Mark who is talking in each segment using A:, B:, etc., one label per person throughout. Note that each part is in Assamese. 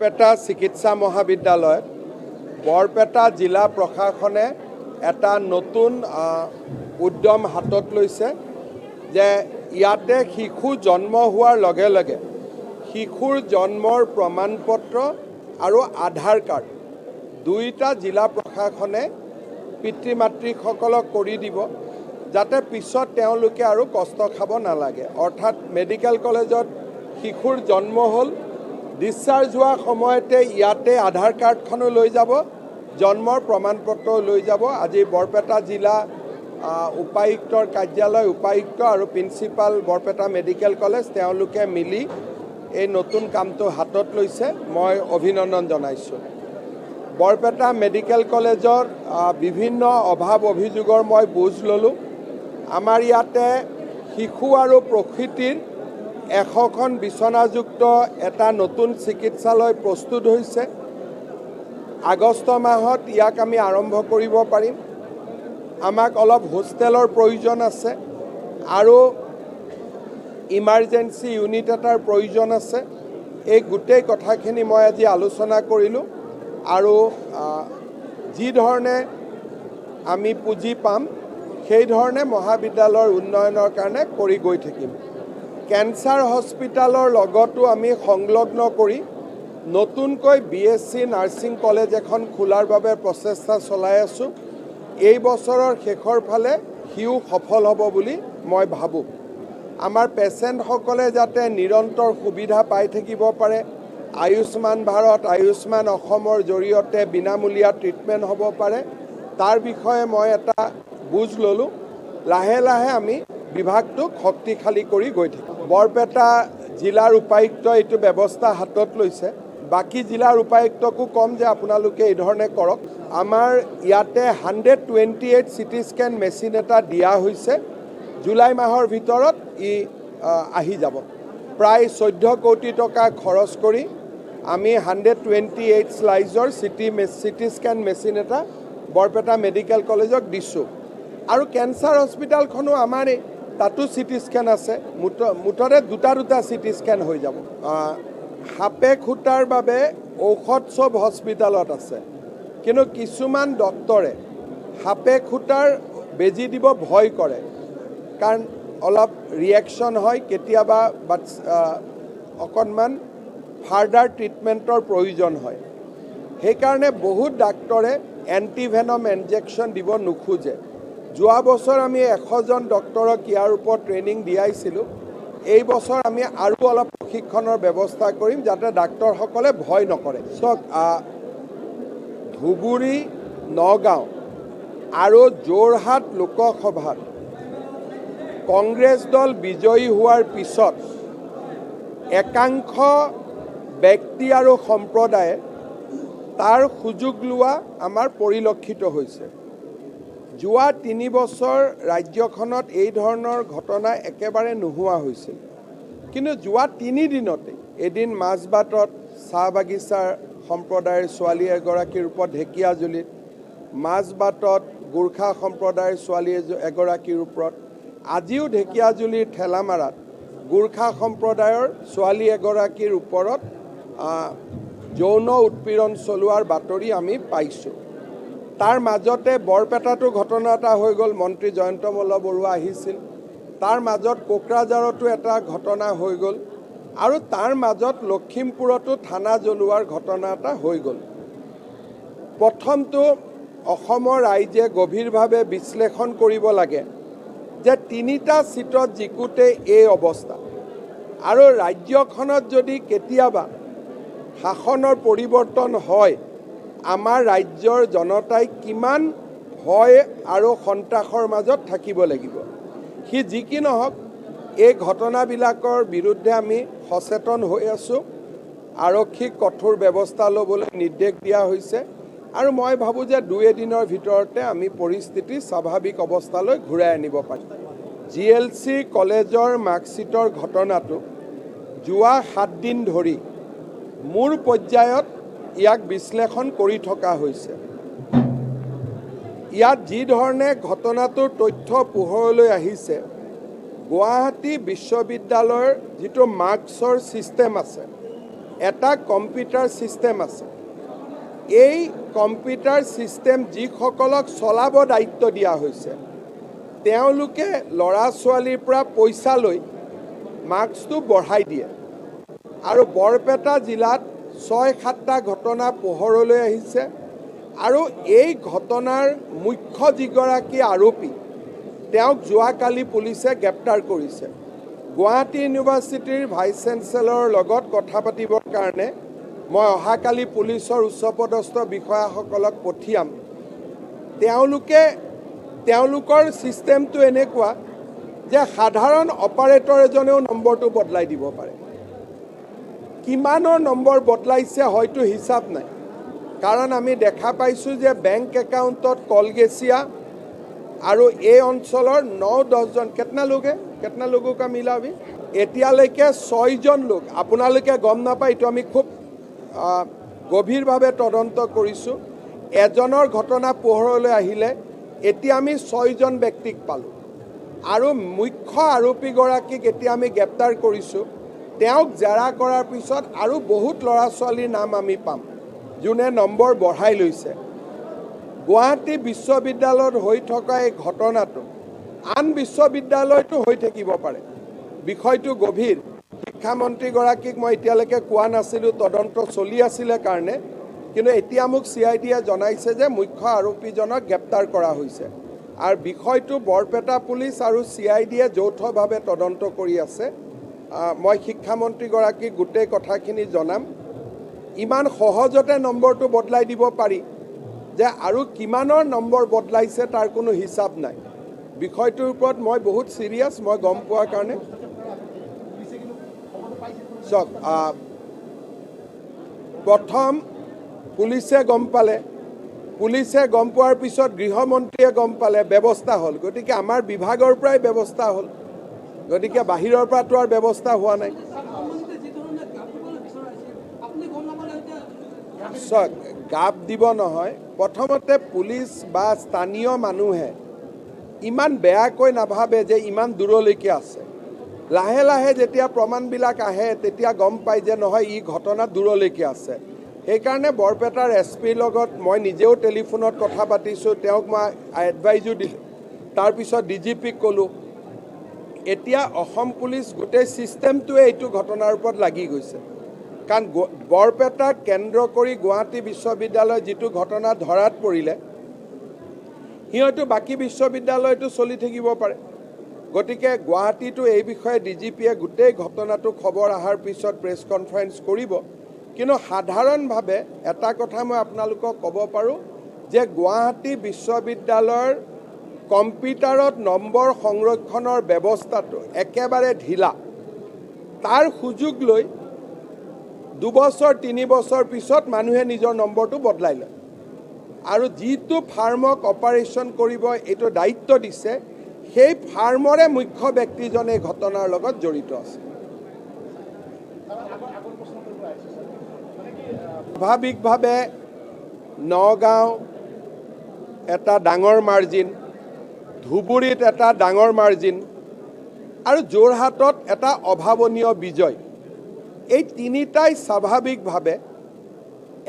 A: বৰপেটা চিকিৎসা মহাবিদ্যালয়ত বৰপেটা জিলা প্ৰশাসনে এটা নতুন উদ্যম হাতত লৈছে যে ইয়াতে শিশু জন্ম হোৱাৰ লগে লগে শিশুৰ জন্মৰ প্ৰমাণপত্ৰ আৰু আধাৰ কাৰ্ড দুইটা জিলা প্ৰশাসনে পিতৃ মাতৃসকলক কৰি দিব যাতে পিছত তেওঁলোকে আৰু কষ্ট খাব নালাগে। অৰ্থাৎ মেডিকেল কলেজত শিশুৰ জন্ম হ'ল, ডিসচাৰ্জ হোৱা সময়তে ইয়াতে আধাৰ কাৰ্ডখনো লৈ যাব, জন্মৰ প্ৰমাণপত্ৰ লৈ যাব। আজি বৰপেটা জিলা উপায়ুক্তৰ কাৰ্যালয়, উপায়ুক্ত আৰু প্ৰিন্সিপাল বৰপেটা মেডিকেল কলেজ তেওঁলোকে মিলি এই নতুন কামটো হাতত লৈছে। মই অভিনন্দন জনাইছোঁ। বৰপেটা মেডিকেল কলেজৰ বিভিন্ন অভাৱ অভিযোগৰ মই বুজ ল'লোঁ। আমাৰ ইয়াতে শিশু আৰু প্ৰসূতিৰ 100খন বিচনাযুক্ত এটা নতুন চিকিৎসালয় প্ৰস্তুত হৈছে। আগষ্ট মাহত ইয়াক আমি আৰম্ভ কৰিব পাৰিম। আমাক অলপ হোষ্টেলৰ প্ৰয়োজন আছে আৰু ইমাৰ্জেঞ্চি ইউনিট এটাৰ প্ৰয়োজন আছে। এই গোটেই কথাখিনি মই আজি আলোচনা কৰিলোঁ আৰু যি ধৰণে আমি পুঁজি পাম সেই ধৰণে মহাবিদ্যালয়ৰ উন্নয়নৰ কাৰণে কৰি গৈ থাকিম। কেঞ্চাৰ হস্পিটালৰ লগতো আমি সংলগ্ন কৰি নতুনকৈ BSc নাৰ্ছিং কলেজ এখন খোলাৰ বাবে প্ৰচেষ্টা চলাই আছোঁ। এই বছৰৰ শেষৰ ফালে সিও সফল হ'ব বুলি মই ভাবোঁ। আমাৰ পেচেণ্টসকলে যাতে নিৰন্তৰ সুবিধা পাই থাকিব পাৰে, আয়ুষ্মান ভাৰত, আয়ুষ্মান অসমৰ জৰিয়তে বিনামূলীয়া ট্ৰিটমেণ্ট হ'ব পাৰে, তাৰ বিষয়ে মই এটা বুজ ল'লোঁ। লাহে লাহে আমি বিভাগটোক শক্তিশালী কৰি গৈ থাকিম। বৰপেটা জিলাৰ উপায়ুক্তই এইটো ব্যৱস্থা হাতত লৈছে। বাকী জিলাৰ উপায়ুক্তকো ক'ম যে আপোনালোকে এই ধৰণে কৰক। আমাৰ ইয়াতে 128 CT স্কেন মেচিন এটা দিয়া হৈছে। জুলাই মাহৰ ভিতৰত ই আহি যাব। প্ৰায় 14 কোটি টকা খৰচ কৰি আমি 128 স্লাইজৰ CT স্কেন মেচিন এটা বৰপেটা মেডিকেল কলেজক দিছোঁ। আৰু কেঞ্চাৰ হস্পিটালখনো আমাৰেই, তাতো CT স্কেন আছে। মুঠতে দুটা CT স্কেন হৈ যাব। সাপে খুটাৰ বাবে ঔষধ চব হস্পিটালত আছে, কিন্তু কিছুমান ডক্তৰে সাপে খুটাৰ বেজি দিব ভয় কৰে, কাৰণ অলপ ৰিয়েকশ্যন হয়, কেতিয়াবা অকণমান ফাৰ্ডাৰ ট্ৰিটমেণ্টৰ প্ৰয়োজন হয়। সেইকাৰণে বহুত ডাক্তৰে এণ্টিভেনম ইনজেকশ্যন দিব নোখোজে। যোৱা বছৰ আমি 100জন ডক্তৰক ইয়াৰ ওপৰত ট্ৰেইনিং দিয়াইছিলোঁ। এই বছৰ আমি আৰু অলপ প্ৰশিক্ষণৰ ব্যৱস্থা কৰিম যাতে ডাক্তৰসকলে ভয় নকৰে। চাওক, ধুবুৰী, নগাঁও আৰু যোৰহাট লোকসভাত কংগ্ৰেছ দল বিজয়ী হোৱাৰ পিছত একাংশ ব্যক্তি আৰু সম্প্ৰদায়ে তাৰ সুযোগ লোৱা আমাৰ পৰিলক্ষিত হৈছে। যোৱা 3 বছৰ ৰাজ্যখনত এই ধৰণৰ ঘটনা একেবাৰে নোহোৱা হৈছিল, কিন্তু যোৱা 3 দিনতে এদিন মাজবাটত চাহ বাগিচাৰ সম্প্ৰদায়ৰ ছোৱালী এগৰাকীৰ ওপৰত ঢেকীয়াজুলিত, মাজবাটত গোৰ্খা সম্প্ৰদায়ৰ ছোৱালী এগৰাকীৰ ওপৰত, আজিও ঢেকীয়াজুলিৰ ঠেলামাৰাত গোৰ্খা সম্প্ৰদায়ৰ ছোৱালী এগৰাকীৰ ওপৰত যৌন উৎপীড়ন চলোৱাৰ বাতৰি আমি পাইছোঁ। তাৰ মাজতে বৰপেটাতো ঘটনা এটা হৈ গ'ল, মন্ত্ৰী জয়ন্ত মল্ল বৰুৱা আহিছিল। তাৰ মাজত কোকৰাঝাৰতো এটা ঘটনা হৈ গ'ল আৰু তাৰ মাজত লখিমপুৰতো থানা জ্বলোৱাৰ ঘটনা এটা হৈ গ'ল। প্ৰথমটো অসমৰ ৰাইজে গভীৰভাৱে বিশ্লেষণ কৰিব লাগে যে 3টা চিটত জিকোতে এই অৱস্থা, আৰু ৰাজ্যখনত যদি কেতিয়াবা শাসনৰ পৰিৱৰ্তন হয়, আমাৰ ৰাজ্যৰ জনতাই কিমান ভয় আৰু সন্ত্ৰাসৰ মাজত থাকিব লাগিব। সি যি কি নহওক, এই ঘটনাবিলাকৰ বিৰুদ্ধে আমি সচেতন হৈ আছোঁ। আৰক্ষীক কঠোৰ ব্যৱস্থা ল'বলৈ নিৰ্দেশ দিয়া হৈছে আৰু মই ভাবোঁ যে 2 দিনৰ ভিতৰতে আমি পৰিস্থিতি স্বাভাৱিক অৱস্থালৈ ঘূৰাই আনিব পাৰিম। GLC কলেজৰ মাৰ্কশ্বিটৰ ঘটনাটো যোৱা 7 দিন ধৰি মূল পৰ্যায়ত ইয়াক বিশ্লেষণ কৰি থকা হৈছে। ইয়াত যি ধৰণে ঘটনাটোৰ তথ্য পোহৰলৈ আহিছে, গুৱাহাটী বিশ্ববিদ্যালয়ৰ যিটো মাৰ্কছৰ ছিষ্টেম আছে, এটা কম্পিউটাৰ ছিষ্টেম আছে। এই কম্পিউটাৰ ছিষ্টেম যিসকলক চলাব দায়িত্ব দিয়া হৈছে তেওঁলোকে ল'ৰা ছোৱালীৰ পৰা পইচা লৈ মাৰ্কছটো বঢ়াই দিয়ে আৰু বৰপেটা জিলাত ৬-৭টা ঘটনা পোহৰলৈ আহিছে আৰু এই ঘটনাৰ মুখ্য যিগৰাকী আৰোপী তেওঁক যোৱাকালি পুলিচে গ্ৰেপ্তাৰ কৰিছে। গুৱাহাটী ইউনিভাৰ্চিটিৰ ভাইচ চেঞ্চেলৰৰ লগত কথা পাতিবৰ কাৰণে মই অহাকালি পুলিচৰ উচ্চপদস্থ বিষয়াসকলক পঠিয়াম। তেওঁলোকৰ ছিষ্টেমটো এনেকুৱা যে সাধাৰণ অপাৰেটৰ এজনেও নম্বৰটো বদলাই দিব পাৰে। কিমানৰ নম্বৰ বদলাইছে হয়তো হিচাপ নাই, কাৰণ আমি দেখা পাইছোঁ যে বেংক একাউণ্টত কলগেছিয়া আৰু এই অঞ্চলৰ 9-10জন কেতনা লোগों का मिला अभी এতিয়ালৈকে 6জন লোক আপোনালোকে গম নাপায়। এইটো আমি খুব গভীৰভাৱে তদন্ত কৰিছোঁ। এজনৰ ঘটনা পোহৰলৈ আহিলে এতিয়া আমি 6জন ব্যক্তিক পালোঁ আৰু মুখ্য আৰোপীগৰাকীক এতিয়া আমি গ্ৰেপ্তাৰ কৰিছোঁ। তেওঁক জেৰা কৰাৰ পিছত আৰু বহুত ল'ৰা ছোৱালীৰ নাম আমি পাম যোনে নম্বৰ বঢ়াই লৈছে। গুৱাহাটী বিশ্ববিদ্যালয়ত হৈ থকা এই ঘটনাটো আন বিশ্ববিদ্যালয়তো হৈ থাকিব পাৰে। বিষয়টো গভীৰ। শিক্ষামন্ত্ৰীগৰাকীক মই এতিয়ালৈকে কোৱা নাছিলোঁ, তদন্ত চলি আছিলে কাৰণে, কিন্তু এতিয়া মোক CIDয়ে জনাইছে যে মুখ্য আৰোপীজনক গ্ৰেপ্তাৰ কৰা হৈছে আৰু বিষয়টো বৰপেটা পুলিচ আৰু CIDয়ে যৌথভাৱে তদন্ত কৰি আছে। মই শিক্ষামন্ত্ৰীগৰাকীক গোটেই কথাখিনি জনাম। ইমান সহজতে নম্বৰটো বদলাই দিব পাৰি যে আৰু কিমানৰ নম্বৰ বদলাইছে তাৰ কোনো হিচাপ নাই। বিষয়টোৰ ওপৰত মই বহুত চিৰিয়াছ, মই গম পোৱাৰ কাৰণে। চাওক, প্ৰথম পুলিচে গম পালে, পুলিচে গম পোৱাৰ পিছত গৃহমন্ত্ৰীয়ে গম পালে, ব্যৱস্থা হ'ল। গতিকে আমাৰ বিভাগৰ পৰাই ব্যৱস্থা হ'ল, গতিকে বাহিৰৰ পৰাতো আৰু ব্যৱস্থা হোৱা নাই। চাওক, গাপ দিব নহয়, প্ৰথমতে পুলিচ বা স্থানীয় মানুহে ইমান বেয়াকৈ নাভাবে যে ইমান দূৰলৈকে আছে। লাহে লাহে যেতিয়া প্ৰমাণবিলাক আহে তেতিয়া গম পায় যে নহয়, ই ঘটনা দূৰলৈকে আছে। সেইকাৰণে বৰপেটাৰ SPৰ লগত মই নিজেও টেলিফোনত কথা পাতিছোঁ, তেওঁক মই এডভাইজো দিলোঁ। তাৰপিছত DGPক ক'লোঁ। এতিয়া অসম পুলিচ গোটেই ছিষ্টেমটোৱে এইটো ঘটনাৰ ওপৰত লাগি গৈছে, কাৰণ বৰপেটাক কেন্দ্ৰ কৰি গুৱাহাটী বিশ্ববিদ্যালয় যিটো ঘটনা ধৰাত পৰিলে সিহঁতো বাকী বিশ্ববিদ্যালয়তো চলি থাকিব পাৰে। গতিকে গুৱাহাটীতো এই বিষয়ে DGPয়ে গোটেই ঘটনাটো খবৰ অহাৰ পিছত প্ৰেছ কনফাৰেন্স কৰিব। কিন্তু সাধাৰণভাৱে এটা কথা মই আপোনালোকক ক'ব পাৰোঁ যে গুৱাহাটী বিশ্ববিদ্যালয়ৰ কম্পিউটাৰত নম্বৰ সংৰক্ষণৰ ব্যৱস্থাটো একেবাৰে ঢিলা। তাৰ সুযোগ লৈ 2 বছৰ 3 বছৰ পিছত মানুহে নিজৰ নম্বৰটো বদলাই লয় আৰু যিটো ফাৰ্মক অপাৰেশ্যন কৰিব এইটো দায়িত্ব দিছে সেই ফাৰ্মৰে মুখ্য ব্যক্তিজনে ঘটনাৰ লগত জড়িত আছে। স্বাভাৱিকভাৱে নগাঁও এটা ডাঙৰ মাৰ্জিন, ধুবুৰীত এটা ডাঙৰ মাৰ্জিন আৰু যোৰহাটত এটা অভাৱনীয় বিজয়, এই তিনিটাই স্বাভাৱিকভাৱে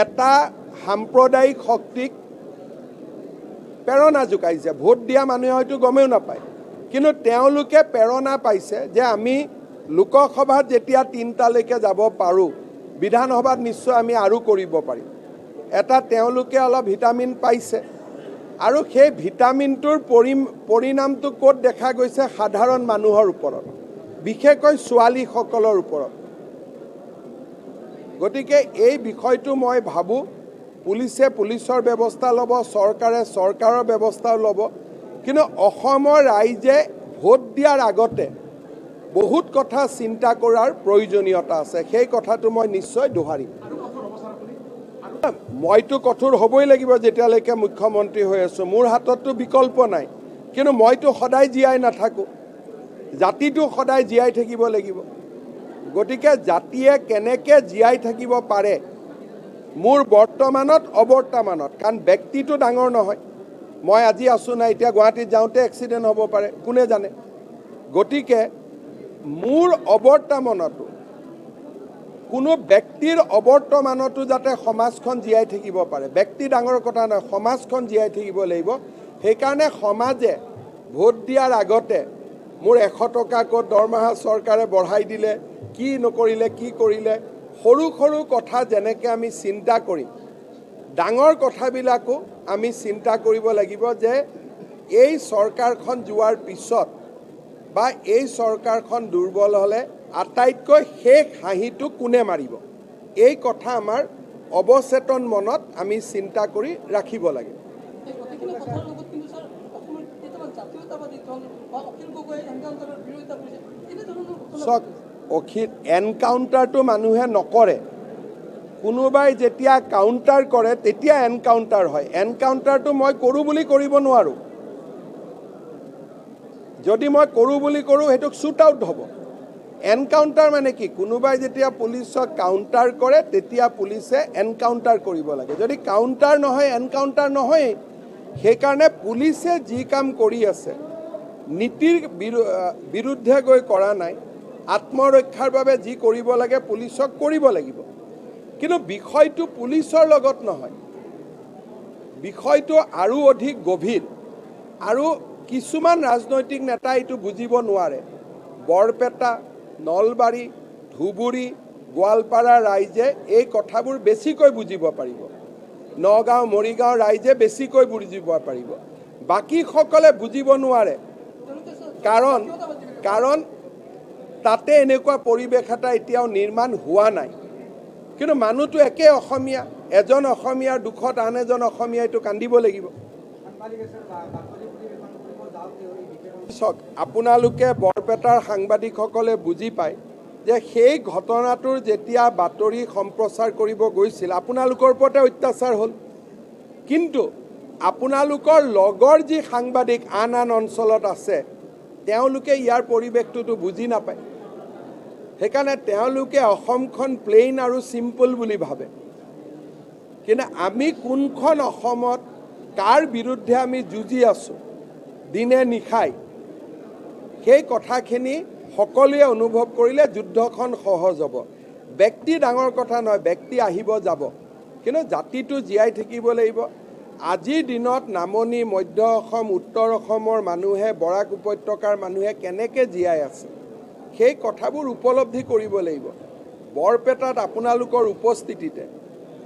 A: এটা সাম্প্ৰদায়িক শক্তিক প্ৰেৰণা যোগাইছে। ভোট দিয়া মানুহে হয়তো গমেও নাপায়, কিন্তু তেওঁলোকে প্ৰেৰণা পাইছে যে আমি লোকসভাত যেতিয়া 3টালৈকে যাব পাৰোঁ, বিধানসভাত নিশ্চয় আমি আৰু কৰিব পাৰিম। এটা তেওঁলোকে অলপ ভিটামিন পাইছে আৰু সেই ভিটামিনটোৰ পৰিণামটো ক'ত দেখা গৈছে? সাধাৰণ মানুহৰ ওপৰত, বিশেষকৈ ছোৱালীসকলৰ ওপৰত। গতিকে এই বিষয়টো মই ভাবোঁ পুলিচে পুলিচৰ ব্যৱস্থা ল'ব, চৰকাৰে চৰকাৰৰ ব্যৱস্থাও ল'ব, কিন্তু অসমৰ ৰাইজে ভোট দিয়াৰ আগতে বহুত কথা চিন্তা কৰাৰ প্ৰয়োজনীয়তা আছে। সেই কথাটো মই নিশ্চয় দোহাৰিম। মইতো কঠোৰ হ'বই লাগিব যেতিয়ালৈকে মুখ্যমন্ত্ৰী হৈ আছোঁ, মোৰ হাতততো বিকল্প নাই। কিন্তু মইতো সদায় জীয়াই নাথাকোঁ, জাতিটো সদায় জীয়াই থাকিব লাগিব। গতিকে জাতিয়ে কেনেকৈ জীয়াই থাকিব পাৰে মোৰ বৰ্তমানত অবৰ্তমানত, কাৰণ ব্যক্তিটো ডাঙৰ নহয়। মই আজি আছোঁ নাই, এতিয়া গুৱাহাটীত যাওঁতে এক্সিডেণ্ট হ'ব পাৰে, কোনে জানে। গতিকে মোৰ অবৰ্তমানতো কোনো ব্যক্তিৰ অবৰ্তমানতো যাতে সমাজখন জীয়াই থাকিব পাৰে ব্যক্তি ডাঙৰ কথা নহয় সমাজখন জীয়াই থাকিব লাগিব সেইকাৰণে সমাজে ভোট দিয়াৰ আগতে মোৰ 100 টকা ক'ত দৰমহা চৰকাৰে বঢ়াই দিলে কি নকৰিলে কি কৰিলে সৰু সৰু কথা যেনেকৈ আমি চিন্তা কৰিম ডাঙৰ কথাবিলাকো আমি চিন্তা কৰিব লাগিব যে এই চৰকাৰখন যোৱাৰ পিছত বা এই চৰকাৰখন দুৰ্বল হ'লে আটাইতকৈ শেষ হাঁহিটো কোনে মাৰিব এই কথা আমাৰ অৱচেতন মনত আমি চিন্তা কৰি ৰাখিব লাগে চক অখিল এনকাউণ্টাৰটো মানুহে নকৰে কোনোবাই যেতিয়া কাউণ্টাৰ কৰে তেতিয়া এনকাউণ্টাৰ হয় এনকাউণ্টাৰটো মই কৰোঁ বুলি কৰিব নোৱাৰোঁ যদি মই কৰোঁ বুলি কৰোঁ সেইটোক শ্বুট আউট হ'ব এনকাউণ্টাৰ মানে কি কোনোবাই যেতিয়া পুলিচক কাউণ্টাৰ কৰে তেতিয়া পুলিচে এনকাউণ্টাৰ কৰিব লাগে যদি কাউণ্টাৰ নহয় এনকাউণ্টাৰ নহয় সেইকাৰণে পুলিচে যি কাম কৰি আছে নীতিৰ বিৰুদ্ধে গৈ কৰা নাই আত্মৰক্ষাৰ বাবে যি কৰিব লাগে পুলিচক কৰিব লাগিব কিন্তু বিষয়টো পুলিচৰ লগত নহয় বিষয়টো আৰু অধিক গভীৰ আৰু কিছুমান ৰাজনৈতিক নেতা এইটো বুজিব নোৱাৰে বৰপেটা নলবাৰী ধুবুৰী গোৱালপাৰা ৰাইজে এই কথাবোৰ বেছিকৈ বুজিব পাৰিব নগাঁও মৰিগাঁও ৰাইজে বেছিকৈ বুজিব পাৰিব বাকীসকলে বুজিব নোৱাৰে কাৰণ তাতে এনেকুৱা পৰিৱেশ এটা এতিয়াও নিৰ্মাণ হোৱা নাই কিন্তু মানুহটো একে অসমীয়া এজন অসমীয়াৰ দুখত আন এজন অসমীয়া এইটো কান্দিব লাগিব আপোনালোকে বৰপেটাৰ সাংবাদিকসকলে বুজি পায় যে সেই ঘটনাটোৰ যেতিয়া বাতৰি সম্প্ৰচাৰ কৰিব গৈছিল আপোনালোকৰ ওপৰতে অত্যাচাৰ হ'ল কিন্তু আপোনালোকৰ লগৰ যি সাংবাদিক আন আন অঞ্চলত আছে তেওঁলোকে ইয়াৰ পৰিৱেশটোতো বুজি নাপায় সেইকাৰণে তেওঁলোকে অসমখন প্লেইন আৰু চিম্পল বুলি ভাবে কিন্তু আমি কোনখন অসমত কাৰ বিৰুদ্ধে আমি যুঁজি আছোঁ দিনে নিশাই সেই কথাখিনি সকলোৱে অনুভৱ কৰিলে যুদ্ধখন সহজ হ'ব ব্যক্তি ডাঙৰ কথা নহয় ব্যক্তি আহিব যাব কিন্তু জাতিটো জীয়াই থাকিব লাগিব আজিৰ দিনত নামনি মধ্য অসম উত্তৰ অসমৰ মানুহে বৰাক উপত্যকাৰ মানুহে কেনেকৈ জীয়াই আছে সেই কথাবোৰ উপলব্ধি কৰিব লাগিব বৰপেটাত আপোনালোকৰ উপস্থিতিতে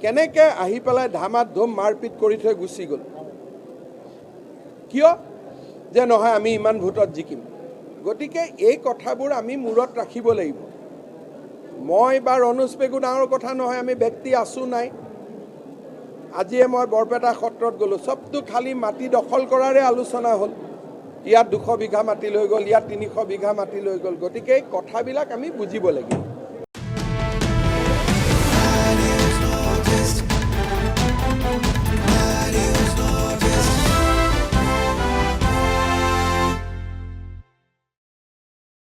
A: কেনেকৈ আহি পেলাই ধামাত ধুম মাৰপিট কৰি থৈ গুচি গ'ল কিয় যে নহয় আমি ইমান ভোটত জিকিম গতিকে এই কথাবোৰ আমি মূৰত ৰাখিব লাগিব মই বা ৰণোজ পেগু ডাঙৰ কথা নহয় আমি ব্যক্তি আছোঁ নাই আজিয়ে মই বৰপেটা সত্ৰত গ'লোঁ চবটো খালী মাটি দখল কৰাৰে আলোচনা হ'ল ইয়াত 200 বিঘা মাটি লৈ গ'ল ইয়াত 300 বিঘা মাটি লৈ গ'ল গতিকে এই কথাবিলাক আমি বুজিব লাগিব